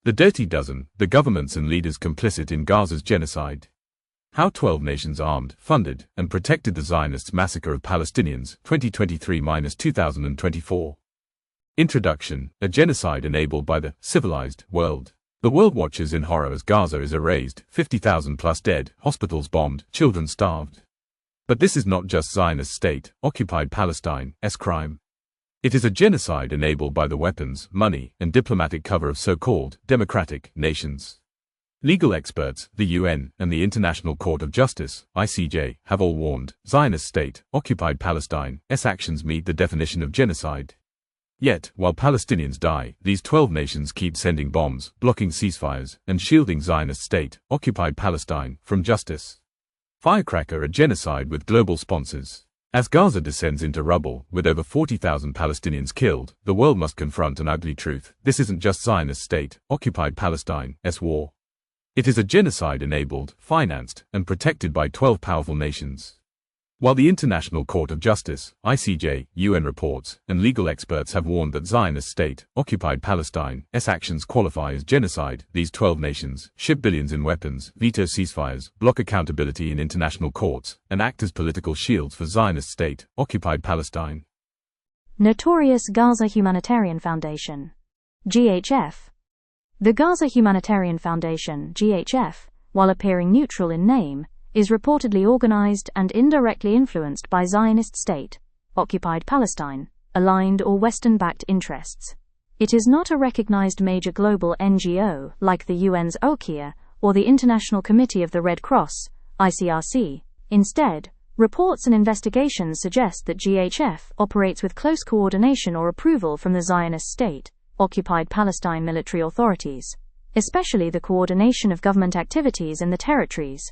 The Dirty Dozen, the governments and leaders complicit in Gaza's genocide. How 12 nations armed, funded, and protected the Zionists' massacre of Palestinians, 2023-2024. Introduction: a genocide enabled by the civilized world. The world watches in horror as Gaza is erased, 50,000 plus dead, hospitals bombed, children starved. But this is not just Zionist state-occupied Palestine's crime. It is a genocide enabled by the weapons, money, and diplomatic cover of so-called democratic nations. Legal experts, the UN, and the International Court of Justice, ICJ, have all warned Zionist state-occupied Palestine's actions meet the definition of genocide. Yet, while Palestinians die, these 12 nations keep sending bombs, blocking ceasefires, and shielding Zionist state-occupied Palestine from justice. Firecracker: a genocide with global sponsors. As Gaza descends into rubble, with over 40,000 Palestinians killed, the world must confront an ugly truth: this isn't just Zionist state-occupied Palestine's war. It is a genocide enabled, financed, and protected by 12 powerful nations. While the International Court of Justice, ICJ, UN reports, and legal experts have warned that Zionist state-occupied Palestine's actions qualify as genocide, these 12 nations ship billions in weapons, veto ceasefires, block accountability in international courts, and act as political shields for Zionist state-occupied Palestine. Notorious Gaza Humanitarian Foundation, GHF. The Gaza Humanitarian Foundation, GHF, while appearing neutral in name, is reportedly organized and indirectly influenced by Zionist state-occupied Palestine, aligned or Western-backed interests. It is not a recognized major global NGO like the UN's OCHA or the International Committee of the Red Cross, ICRC. Instead, reports and investigations suggest that GHF operates with close coordination or approval from the Zionist state-occupied Palestine military authorities, especially the coordination of government activities in the territories,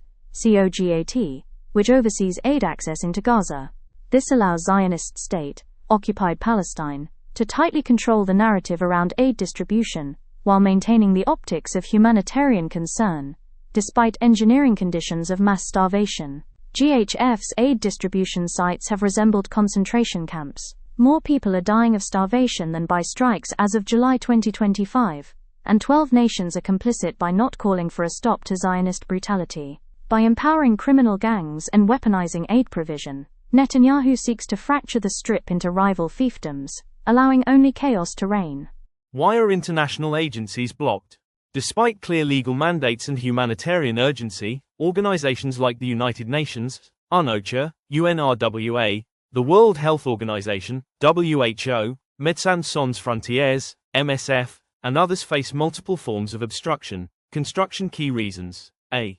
COGAT, which oversees aid access into Gaza. This allows Zionist state-occupied Palestine to tightly control the narrative around aid distribution, while maintaining the optics of humanitarian concern, despite engineering conditions of mass starvation. GHF's aid distribution sites have resembled concentration camps. More people are dying of starvation than by strikes as of July 2025, and 12 nations are complicit by not calling for a stop to Zionist brutality. By empowering criminal gangs and weaponizing aid provision, Netanyahu seeks to fracture the Strip into rival fiefdoms, allowing only chaos to reign. Why are international agencies blocked? Despite clear legal mandates and humanitarian urgency, organizations like the United Nations, UNOCHA, UNRWA, the World Health Organization, WHO, Médecins Sans Frontières, MSF, and others face multiple forms of obstruction. Construction key reasons: A.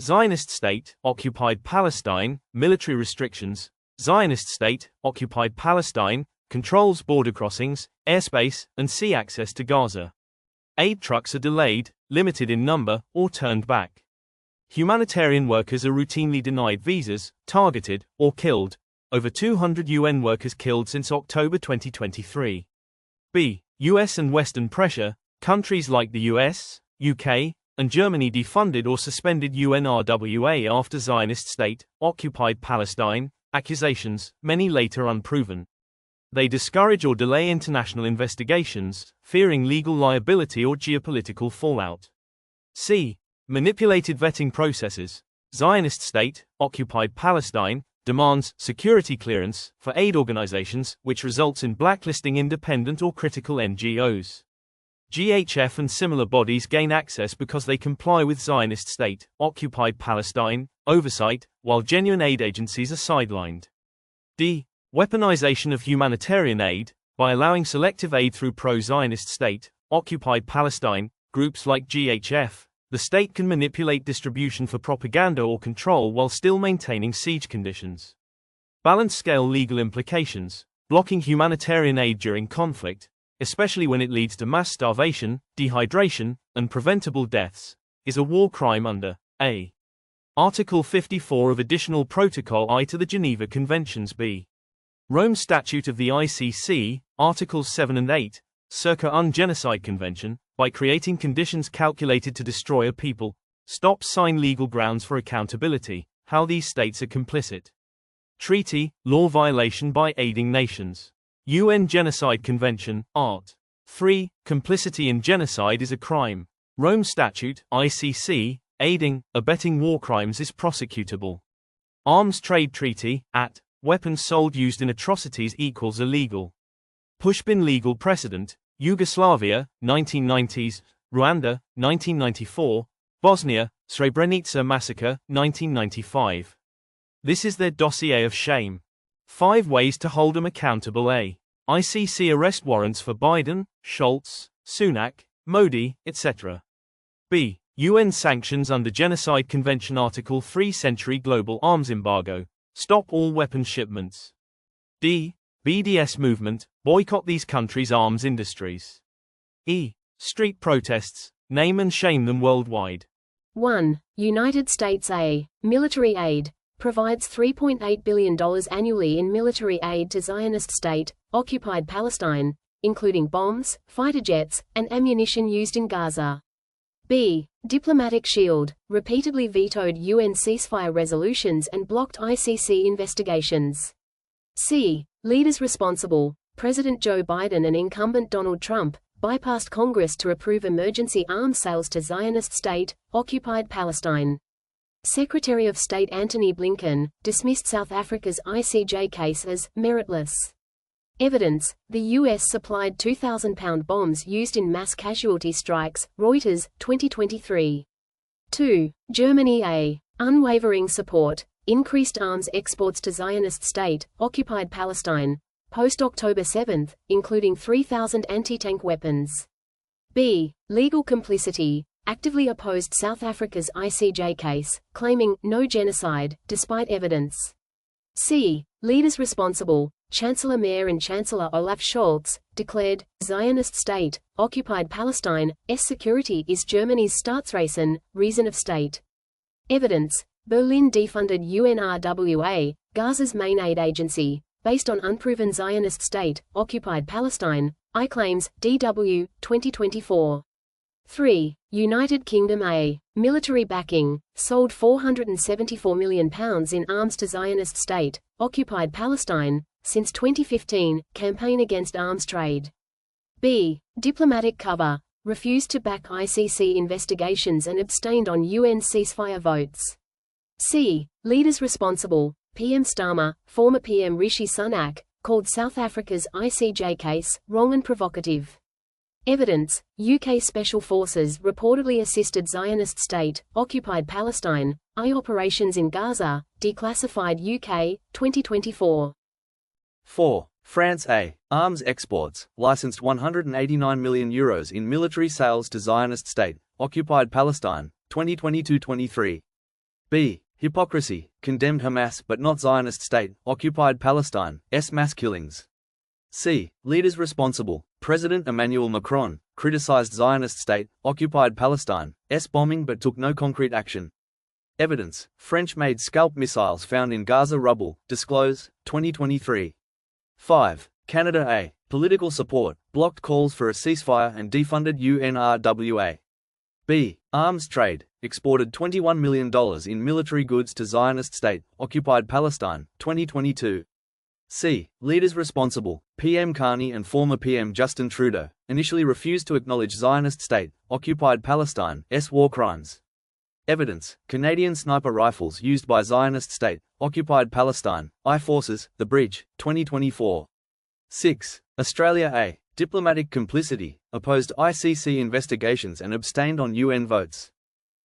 Zionist state-occupied Palestine, military restrictions. Zionist state-occupied Palestine controls border crossings, airspace, and sea access to Gaza. Aid trucks are delayed, limited in number, or turned back. Humanitarian workers are routinely denied visas, targeted, or killed. Over 200 UN workers killed since October 2023. B. US and Western pressure. Countries like the US, UK, and Germany defunded or suspended UNRWA after Zionist state-occupied Palestine accusations, many later unproven. They discourage or delay international investigations, fearing legal liability or geopolitical fallout. C. Manipulated vetting processes. Zionist state-occupied Palestine demands security clearance for aid organizations, which results in blacklisting independent or critical NGOs. GHF and similar bodies gain access because they comply with Zionist state-occupied Palestine oversight, while genuine aid agencies are sidelined. D. Weaponization of humanitarian aid. By allowing selective aid through pro-Zionist state-occupied Palestine groups like GHF, the state can manipulate distribution for propaganda or control while still maintaining siege conditions. Balance-scale legal implications. Blocking humanitarian aid during conflict, especially when it leads to mass starvation, dehydration, and preventable deaths, is a war crime under A. Article 54 of Additional Protocol I to the Geneva Conventions. B. Rome Statute of the ICC, Articles 7 and 8, circa UN Genocide Convention, by creating conditions calculated to destroy a people, stops sign legal grounds for accountability, how these states are complicit. Treaty, law violation by aiding nations. UN Genocide Convention, Art. 3. Complicity in genocide is a crime. Rome Statute, ICC, aiding, abetting war crimes is prosecutable. Arms Trade Treaty, AT, weapons sold used in atrocities equals illegal. Pushpin legal precedent, Yugoslavia, 1990s, Rwanda, 1994, Bosnia, Srebrenica massacre, 1995. This is their dossier of shame. 5 ways to hold them accountable. A. ICC arrest warrants for Biden, Schultz, Sunak, Modi, etc. B. UN sanctions under Genocide Convention Article 3 Century Global Arms Embargo, stop all weapons shipments. D. BDS movement, boycott these countries' arms industries. E. Street protests, name and shame them worldwide. 1. United States A. Military aid. Provides $3.8 billion annually in military aid to Zionist state-occupied Palestine, including bombs, fighter jets, and ammunition used in Gaza. B. Diplomatic shield. Repeatedly vetoed UN ceasefire resolutions and blocked ICC investigations. C. Leaders responsible. President Joe Biden and incumbent Donald Trump bypassed Congress to approve emergency arms sales to Zionist state-occupied Palestine. Secretary of State Antony Blinken dismissed South Africa's ICJ case as meritless. Evidence: the U.S. supplied 2,000-pound bombs used in mass casualty strikes. Reuters, 2023. 2. Germany A. Unwavering support. Increased arms exports to Zionist state-occupied Palestine, post-October 7, including 3,000 anti-tank weapons. B. Legal complicity. Actively opposed South Africa's ICJ case, claiming no genocide, despite evidence. C. Leaders responsible. Chancellor Merz and Chancellor Olaf Scholz declared Zionist state-occupied Palestine's security is Germany's Staatsräson, reason of state. Evidence: Berlin defunded UNRWA, Gaza's main aid agency, based on unproven Zionist state-occupied Palestine. I-claims, DW, 2024. 3. United Kingdom A. Military backing. Sold £474 million in arms to Zionist state-occupied Palestine. Since 2015, campaign against arms trade. B. Diplomatic cover. Refused to back ICC investigations and abstained on UN ceasefire votes. C. Leaders responsible. PM Starmer, former PM Rishi Sunak, called South Africa's ICJ case wrong and provocative. Evidence: UK Special Forces reportedly assisted Zionist state-occupied Palestine, operations in Gaza, declassified UK, 2024. 4. France A. Arms exports, licensed €189 million in military sales to Zionist state-occupied Palestine, 2022-23. B. Hypocrisy, condemned Hamas but not Zionist state-occupied Palestine's mass killings. C. Leaders responsible. President Emmanuel Macron criticized Zionist state-occupied Palestine's bombing but took no concrete action. Evidence: French-made Scalp missiles found in Gaza rubble, disclose, 2023. 5. Canada A. Political support, blocked calls for a ceasefire and defunded UNRWA. B. Arms trade, exported $21 million in military goods to Zionist state-occupied Palestine, 2022. C. Leaders responsible. PM Carney and former PM Justin Trudeau initially refused to acknowledge Zionist state-occupied Palestine's war crimes. Evidence: Canadian sniper rifles used by Zionist state-occupied Palestine, forces, The Bridge, 2024. 6. Australia A. Diplomatic complicity, opposed ICC investigations and abstained on UN votes.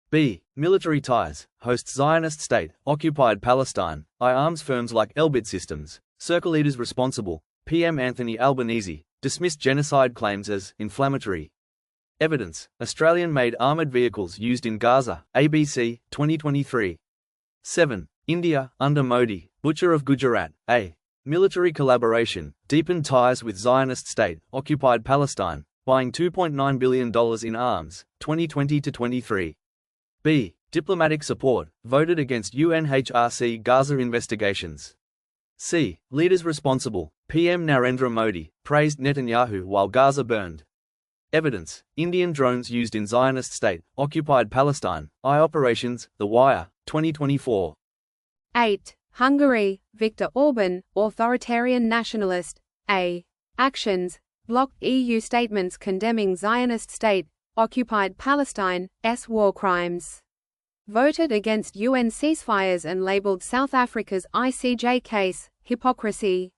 B. Military ties, hosts Zionist state-occupied Palestine, arms firms like Elbit Systems. Circle leaders responsible. PM Anthony Albanese dismissed genocide claims as inflammatory. Evidence: Australian-made armoured vehicles used in Gaza, ABC, 2023. 7. India, under Modi, butcher of Gujarat, A. Military collaboration, deepened ties with Zionist state-occupied Palestine, buying $2.9 billion in arms, 2020-23. B. Diplomatic support, voted against UNHRC Gaza investigations. C. Leaders responsible. PM Narendra Modi praised Netanyahu while Gaza burned. Evidence: Indian drones used in Zionist state-occupied Palestine, operations, The Wire, 2024. 8. Hungary, Viktor Orban, authoritarian nationalist. A. Actions: blocked EU statements condemning Zionist state-occupied Palestine's war crimes. Voted against UN ceasefires and labeled South Africa's ICJ case hypocrisy.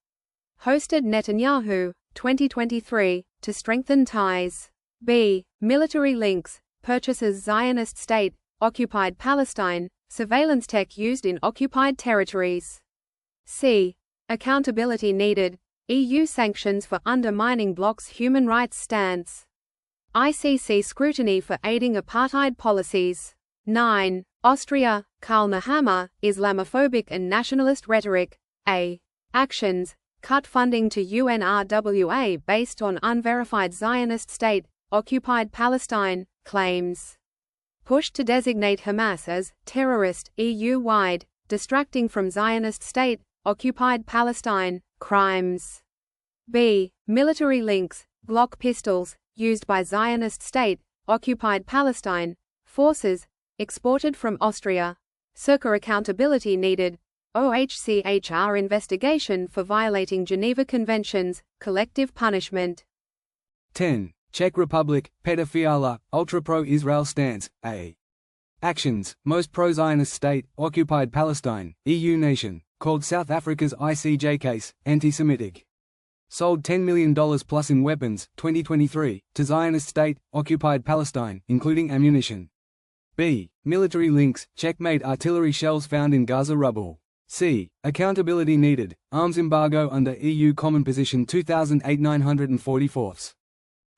Hosted Netanyahu, 2023, to strengthen ties. B. Military links, purchases Zionist state-occupied Palestine, surveillance tech used in occupied territories. C. Accountability needed, EU sanctions for undermining bloc's human rights stance. ICC scrutiny for aiding apartheid policies. 9. Austria, Karl Nehammer, Islamophobic and nationalist rhetoric. A. Actions, cut funding to UNRWA based on unverified Zionist state-occupied Palestine claims. Push to designate Hamas as terrorist EU-wide, distracting from Zionist state-occupied Palestine crimes. B. Military links, Glock pistols, used by Zionist state-occupied Palestine forces, exported from Austria. Circa accountability needed, OHCHR investigation for violating Geneva Conventions, collective punishment. 10. Czech Republic, pedophile, ultra-pro-Israel stance, A. Actions, most pro-Zionist state-occupied Palestine, EU nation, called South Africa's ICJ case, anti-Semitic. Sold $10 million plus in weapons, 2023, to Zionist state-occupied Palestine, including ammunition. B. Military links, Czech-made artillery shells found in Gaza rubble. C. Accountability needed, arms embargo under EU Common Position 2008-944.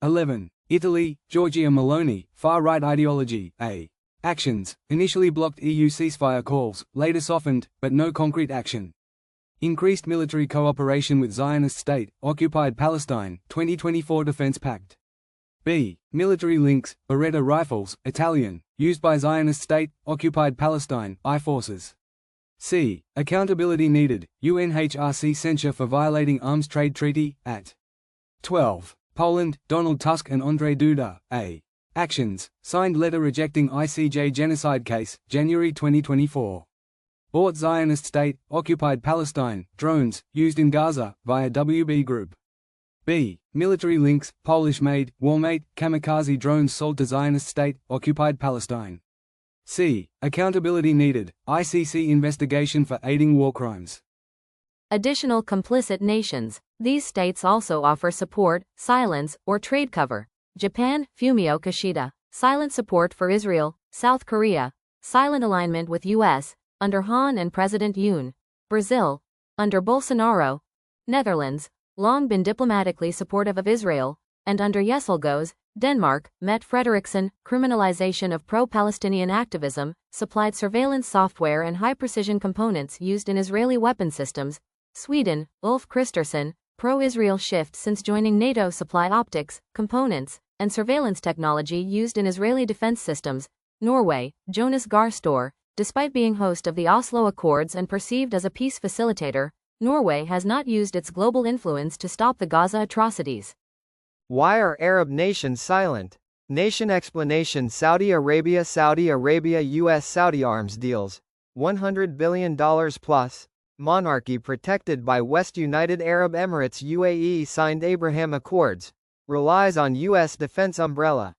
11. Italy, Giorgia Meloni, far-right ideology, A. Actions, initially blocked EU ceasefire calls, later softened, but no concrete action. Increased military cooperation with Zionist state-occupied Palestine, 2024 Defense Pact. B. Military links, Beretta rifles, Italian, used by Zionist state-occupied Palestine, I forces. C. Accountability needed, UNHRC censure for violating arms trade treaty, at. 12. Poland, Donald Tusk and Andrzej Duda, A. Actions, signed letter rejecting ICJ genocide case, January 2024. Bought Zionist state-occupied Palestine, drones, used in Gaza, via WB Group. B. Military links, Polish-made, Warmate, kamikaze drones sold to Zionist state-occupied Palestine. C. Accountability needed, ICC investigation for aiding war crimes. Additional complicit nations. These states also offer support, silence, or trade cover. Japan, Fumio Kishida. Silent support for Israel. South Korea. Silent alignment with U.S., under Han and President Yoon. Brazil, under Bolsonaro. Netherlands, long been diplomatically supportive of Israel, and under Jesselgoes. Denmark, Mette Frederiksen, criminalization of pro-Palestinian activism, supplied surveillance software and high-precision components used in Israeli weapon systems. Sweden, Ulf Kristersson, pro-Israel shift since joining NATO, supply optics, components, and surveillance technology used in Israeli defense systems. Norway, Jonas Gahr Store, despite being host of the Oslo Accords and perceived as a peace facilitator, Norway has not used its global influence to stop the Gaza atrocities. Why are Arab nations silent? Nation explanation: Saudi Arabia US Saudi arms deals. $100 billion plus. Monarchy protected by West. United Arab Emirates UAE signed Abraham Accords. Relies on U.S. defense umbrella.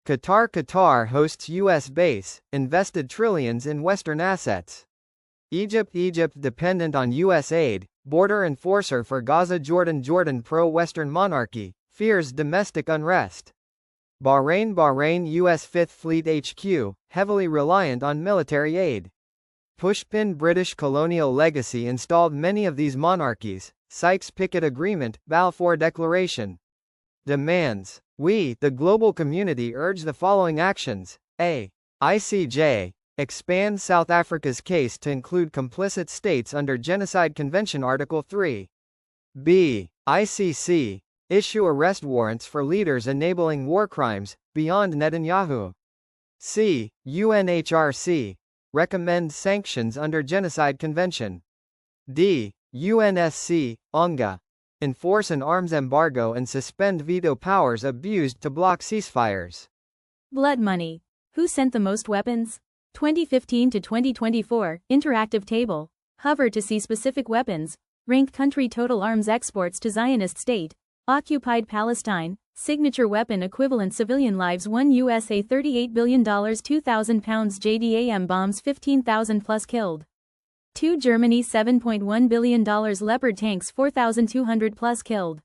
Qatar hosts U.S. base, invested trillions in Western assets. Egypt dependent on U.S. aid, border enforcer for Gaza. Jordan pro-Western monarchy, fears domestic unrest. Bahrain U.S. Fifth Fleet HQ, heavily reliant on military aid. Pushpin British colonial legacy installed many of these monarchies. Sykes-Picot Agreement, Balfour Declaration. Demands. We, the global community, urge the following actions. A. ICJ. Expand South Africa's case to include complicit states under Genocide Convention Article 3. B. ICC. Issue arrest warrants for leaders enabling war crimes, beyond Netanyahu. C. UNHRC. Recommend sanctions under Genocide Convention. D. UNSC, ONGA. Enforce an arms embargo and suspend veto powers abused to block ceasefires. Blood money. Who sent the most weapons? 2015 to 2024, interactive table. Hover to see specific weapons. Rank country total arms exports to Zionist state Occupied Palestine. Signature weapon equivalent civilian lives 1 USA $38 billion 2,000 pounds JDAM bombs 15,000 plus killed. 2 Germany $7.1 billion Leopard tanks 4,200 plus killed.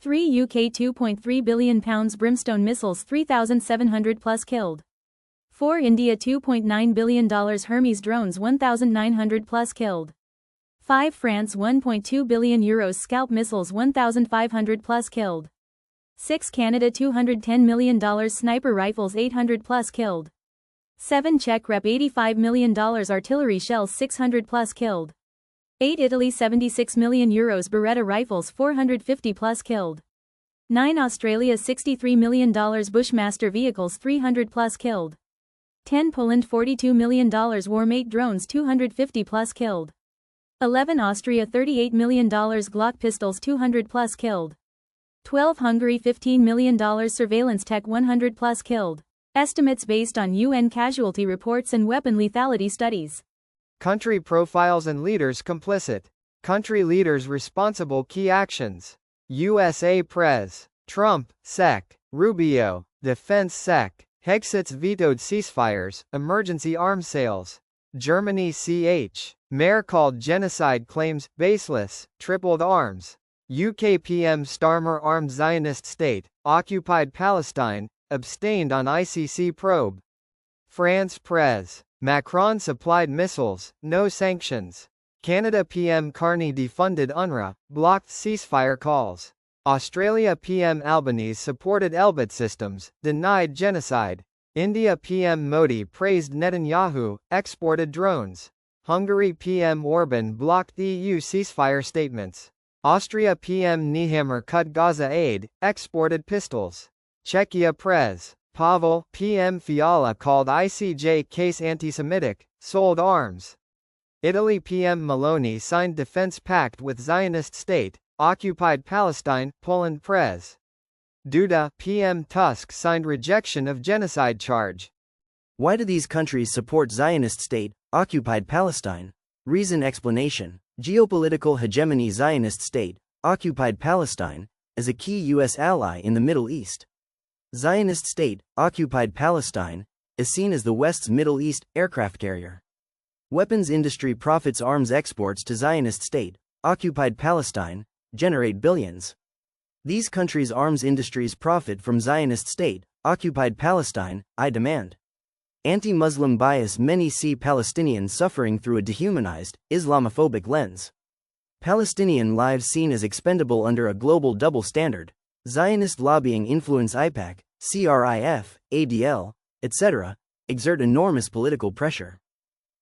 3 UK £2.3 billion Brimstone missiles 3,700 plus killed. 4 India $2.9 billion Hermes drones 1,900 plus killed. 5 France €1.2 billion Scalp missiles 1,500 plus killed. 6 Canada $210 million sniper rifles 800 plus killed. 7 Czech Rep $85 million artillery shells 600 plus killed. 8 Italy €76 million Beretta rifles 450 plus killed. 9 Australia $63 million Bushmaster vehicles 300 plus killed. 10 Poland $42 million Warmate drones 250 plus killed. 11 Austria $38 million Glock pistols 200 plus killed. 12 Hungary $15 million surveillance tech 100 plus killed. Estimates based on UN casualty reports and weapon lethality studies. Country profiles and leaders complicit. Country leaders responsible key actions. USA Pres. Trump, Sec. Rubio, Defense Sec. Hegseth vetoed ceasefires, emergency arms sales. Germany CH. Mayor called genocide claims, baseless, tripled arms. UK PM Starmer armed Zionist state, occupied Palestine, abstained on ICC probe. France Pres. Macron supplied missiles, no sanctions. Canada PM Carney defunded UNRWA, blocked ceasefire calls. Australia PM Albanese supported Elbit systems, denied genocide. India PM Modi praised Netanyahu, exported drones. Hungary PM Orban blocked EU ceasefire statements. Austria PM Nehammer cut Gaza aid, exported pistols. Czechia Pres. Pavel PM Fiala called ICJ case anti-Semitic, sold arms. Italy PM Meloni signed defense pact with Zionist state, occupied Palestine. Poland Pres. Duda PM Tusk signed rejection of genocide charge. Why do these countries support Zionist state, occupied Palestine? Reason explanation. Geopolitical hegemony Zionist state, occupied Palestine, as a key U.S. ally in the Middle East. Zionist state, occupied Palestine, is seen as the West's Middle East aircraft carrier. Weapons industry profits arms exports to Zionist state, occupied Palestine, generate billions. These countries' arms industries profit from Zionist state, occupied Palestine, I demand. Anti-Muslim bias. Many see Palestinians suffering through a dehumanized, Islamophobic lens. Palestinian lives seen as expendable under a global double standard. Zionist lobbying influence IPAC, CRIF, ADL, etc., exert enormous political pressure.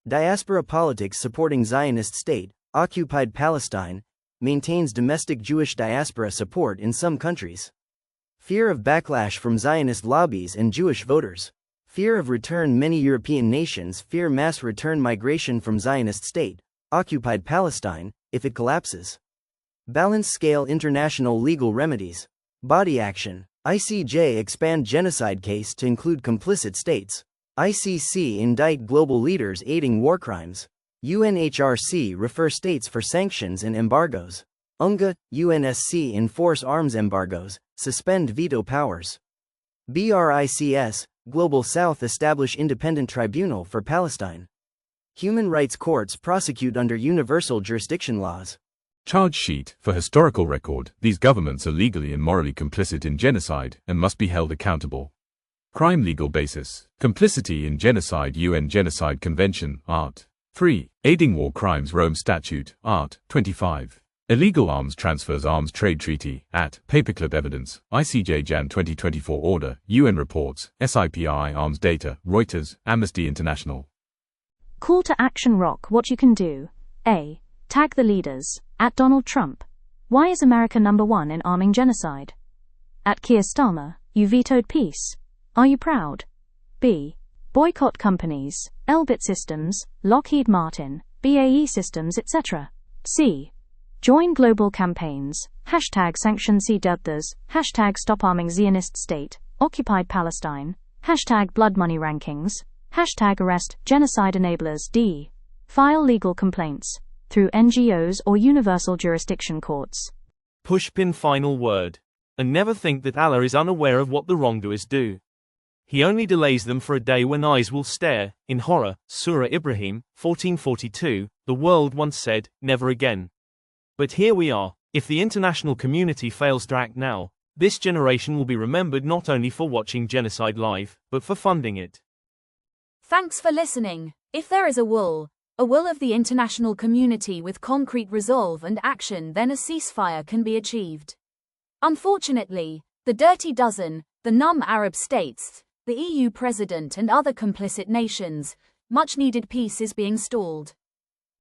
Diaspora politics supporting Zionist state, occupied Palestine, maintains domestic Jewish diaspora support in some countries. Fear of backlash from Zionist lobbies and Jewish voters. Fear of return. Many European nations fear mass return migration from Zionist state, occupied Palestine, if it collapses. Balance scale. International legal remedies. Body action. ICJ expand genocide case to include complicit states. ICC indict global leaders aiding war crimes. UNHRC refer states for sanctions and embargoes. UNGA, UNSC enforce arms embargoes, suspend veto powers. BRICS, Global South establish independent tribunal for Palestine. Human rights courts prosecute under universal jurisdiction laws. Charge sheet. For historical record, these governments are legally and morally complicit in genocide and must be held accountable. Crime legal basis. Complicity in genocide. UN Genocide Convention, Art. 3. Aiding war crimes. Rome Statute, Art. 25. Illegal arms transfers. Arms Trade Treaty, at Paperclip Evidence, ICJ Jan 2024 Order, UN Reports, SIPI Arms Data, Reuters, Amnesty International. Call to action. Rock what you can do. A. Tag the leaders. At Donald Trump. Why is America #1 in arming genocide? At Keir Starmer. You vetoed peace. Are you proud? B. Boycott companies. Elbit Systems, Lockheed Martin, BAE Systems, etc. C. Join global campaigns. Hashtag sanction CWDs. Hashtag stop arming Zionist state, occupied Palestine. Hashtag blood money rankings. Hashtag arrest genocide enablers. D. File legal complaints. Through NGOs or universal jurisdiction courts. Pushpin final word. and never think that Allah is unaware of what the wrongdoers do. He only delays them for a day when eyes will stare. In horror, Surah Ibrahim, 1442, the world once said, never again. But here we are. If the international community fails to act now, this generation will be remembered not only for watching genocide live, but for funding it. Thanks for listening. If there is a will of the international community with concrete resolve and action, then a ceasefire can be achieved. Unfortunately, the Dirty Dozen, the numb Arab states, the EU president and other complicit nations, much needed peace is being stalled.